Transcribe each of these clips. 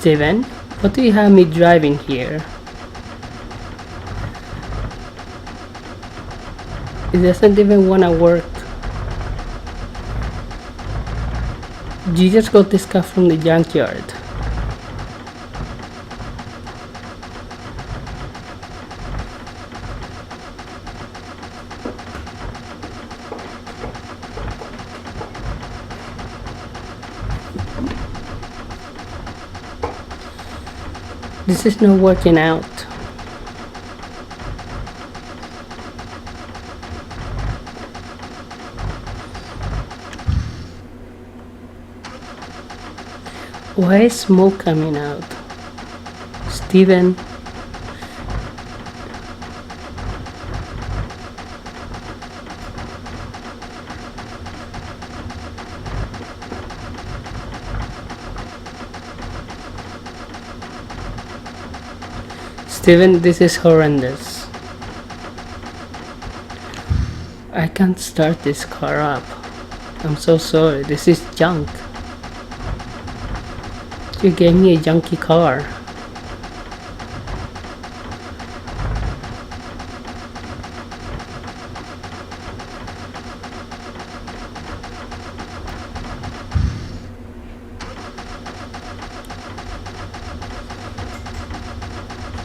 Steven, what do you have me driving here? It doesn't even want to work. You just got this car from the junkyard. This is not working out. Why is smoke coming out? Steven. Steven, this is horrendous. I can't start this car up. I'm so sorry, this is junk. You gave me a junky car.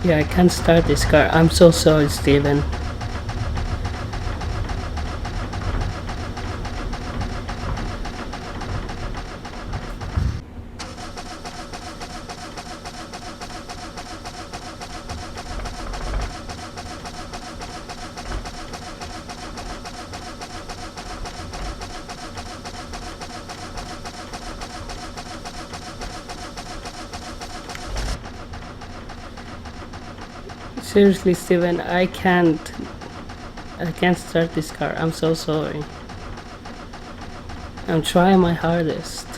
Yeah, I can't start this car. I'm so sorry, Steven. Seriously, Steven, I can't start this car. I'm so sorry. I'm trying my hardest.